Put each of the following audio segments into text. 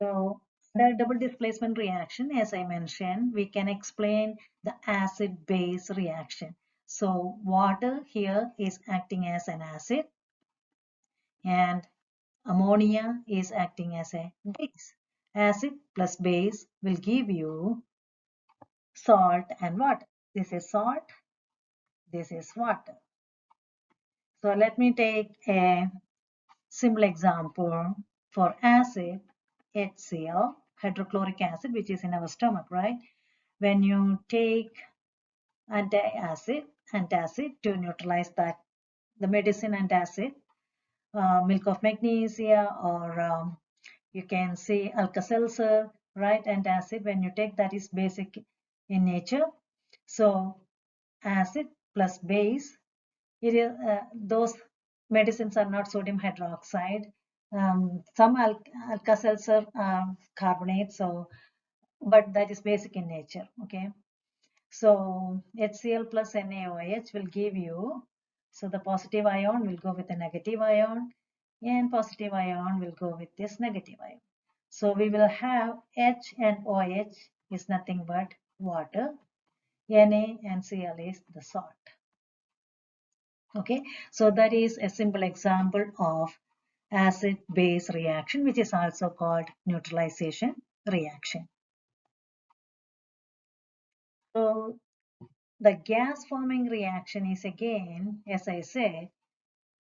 So the double displacement reaction, as I mentioned, we can explain the acid-base reaction. So water here is acting as an acid and ammonia is acting as a base. Acid plus base will give you salt and water. This is salt, this is water. So let me take a simple example for acid, HCl, hydrochloric acid, which is in our stomach, right? When you take antacid to neutralize that, the medicine antacid, milk of magnesia, or you can say Alka-Seltzer, right? Antacid, when you take that is basic in nature. So acid plus base, it is those medicines are not sodium hydroxide. Some Alka-Seltzer carbonate, so but that is basic in nature. Okay, so HCl plus NaOH will give you, so the positive ion will go with the negative ion and positive ion will go with this negative ion. So we will have H and OH is nothing but water, Na and Cl is the salt. Okay, so that is a simple example of acid-base reaction, which is also called neutralization reaction. So the gas forming reaction is again, as I said,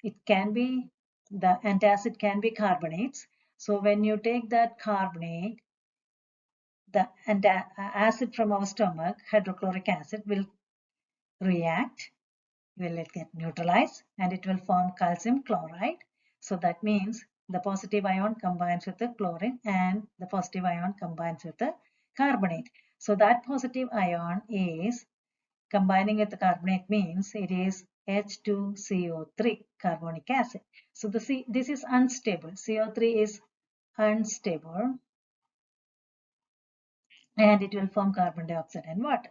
it can be, the antacid can be carbonates. So when you take that carbonate, the acid from our stomach, hydrochloric acid, will react, will get neutralized, and it will form calcium chloride. So that means the positive ion combines with the chlorine and the positive ion combines with the carbonate. So that positive ion is combining with the carbonate means it is H2CO3, carbonic acid. So this is unstable. CO3 is unstable and it will form carbon dioxide and water.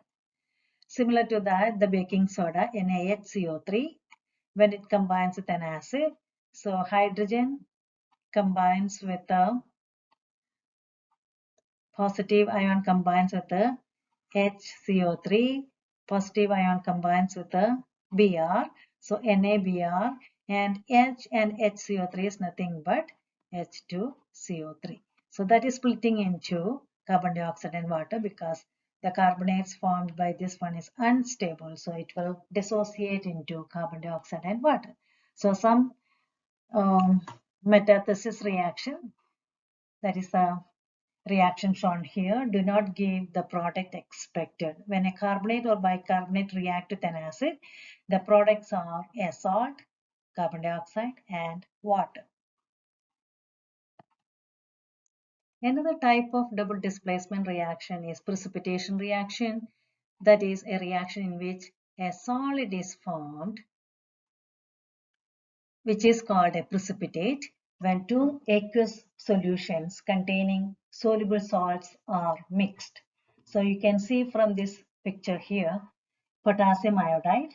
Similar to that, the baking soda, NaHCO3, when it combines with an acid, so hydrogen combines with the positive ion combines with the HCO3, positive ion combines with the Br, so NaBr, and H and HCO3 is nothing but H2CO3. So that is splitting into carbon dioxide and water because the carbonates formed by this one is unstable, so it will dissociate into carbon dioxide and water. So some metathesis reaction, that is the reaction shown here, do not give the product expected. When a carbonate or bicarbonate react with an acid, the products are a salt, carbon dioxide, and water. Another type of double displacement reaction is precipitation reaction. That is a reaction in which a solid is formed, which is called a precipitate, when two aqueous solutions containing soluble salts are mixed. So you can see from this picture here, potassium iodide,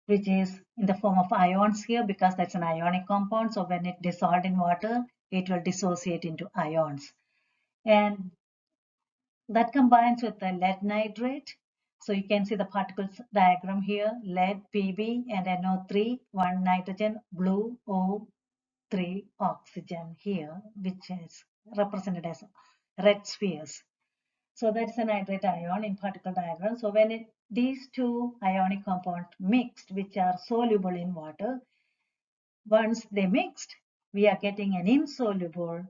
which is in the form of ions here because that's an ionic compound. So when it dissolved in water, it will dissociate into ions. And that combines with the lead nitrate. So you can see the particles diagram here, lead, Pb, and NO3, one nitrogen, blue O3 oxygen here, which is represented as red spheres. So that's a nitrate ion in particle diagram. So when these two ionic compounds mixed, which are soluble in water, once they mixed, we are getting an insoluble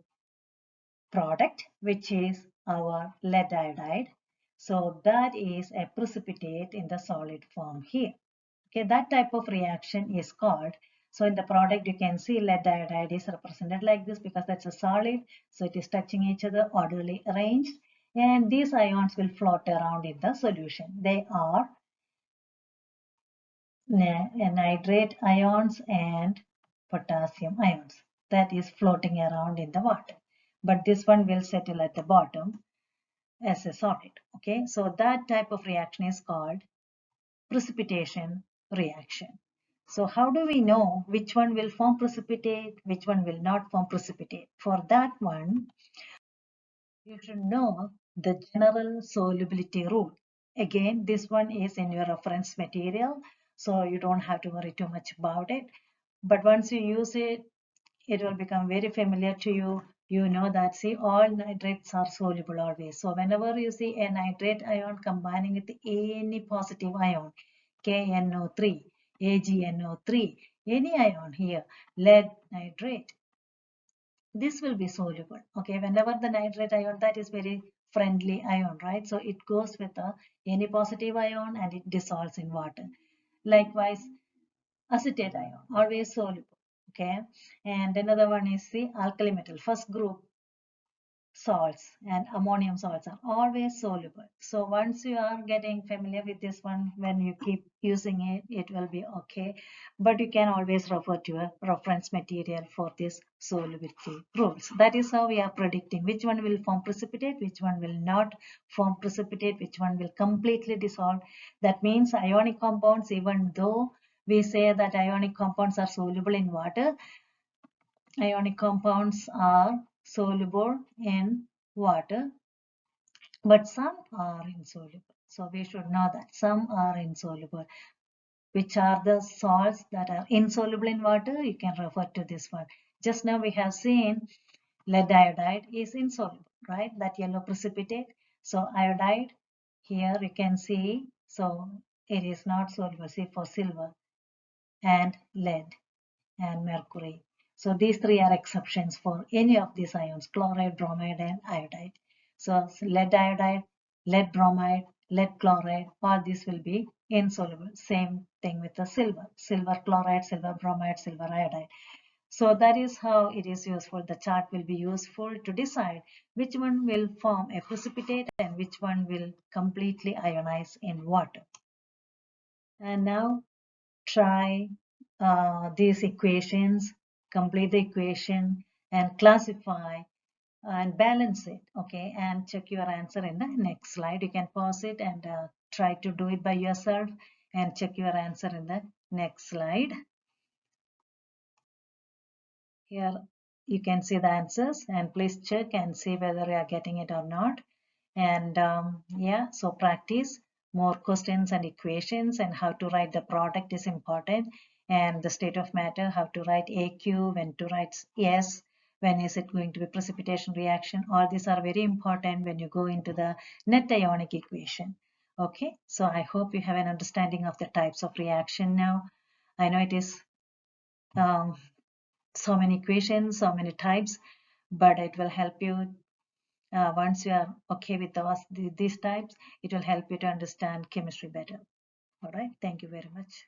product, which is our lead iodide. So that is a precipitate in the solid form here. Okay, that type of reaction is called, so in the product you can see lead iodide is represented like this because that's a solid, so it is touching each other, orderly arranged, and these ions will float around in the solution. They are nitrate ions and potassium ions that is floating around in the water, but this one will settle at the bottom as a solid. Okay, so that type of reaction is called precipitation reaction. So how do we know which one will form precipitate, which one will not form precipitate? For that one, You should know the general solubility rule. Again, this one is in your reference material, so you don't have to worry too much about it. But once you use it, it will become very familiar to you. You know that, see, all nitrates are soluble always. So whenever you see a nitrate ion combining with any positive ion, KNO3, AgNO3, any ion here, lead nitrate, this will be soluble. Okay, whenever the nitrate ion, that is very friendly ion, right? So it goes with any positive ion and it dissolves in water. Likewise, acetate ion, always soluble. Okay, and another one is the alkali metal. First group salts and ammonium salts are always soluble. So once you are getting familiar with this one, when you keep using it, it will be okay. But you can always refer to a reference material for this solubility rules. That is how we are predicting which one will form precipitate, which one will not form precipitate, which one will completely dissolve. That means ionic compounds, even though we say that ionic compounds are soluble in water, ionic compounds are soluble in water, but some are insoluble. So we should know that some are insoluble. Which are the salts that are insoluble in water? You can refer to this one. Just now we have seen lead iodide is insoluble, right? That yellow precipitate. So iodide, here you can see, so it is not soluble. See, for silver and lead and mercury. So these three are exceptions for any of these ions, chloride, bromide, and iodide. So lead iodide, lead bromide, lead chloride, all these will be insoluble. Same thing with the silver, silver chloride, silver bromide, silver iodide. So that is how it is useful. The chart will be useful to decide which one will form a precipitate and which one will completely ionize in water. And now try these equations, complete the equation and classify and balance it, okay, and check your answer in the next slide. You can pause it and try to do it by yourself and check your answer in the next slide. Here you can see the answers and please check and see whether you are getting it or not. And yeah, so practice more questions and equations, and how to write the product is important, and the state of matter, how to write AQ, when to write S, when is it going to be precipitation reaction. All these are very important when you go into the net ionic equation. Okay, so I hope you have an understanding of the types of reaction now. I know it is so many equations, so many types, but it will help you once you are okay with these types, it will help you to understand chemistry better. All right. Thank you very much.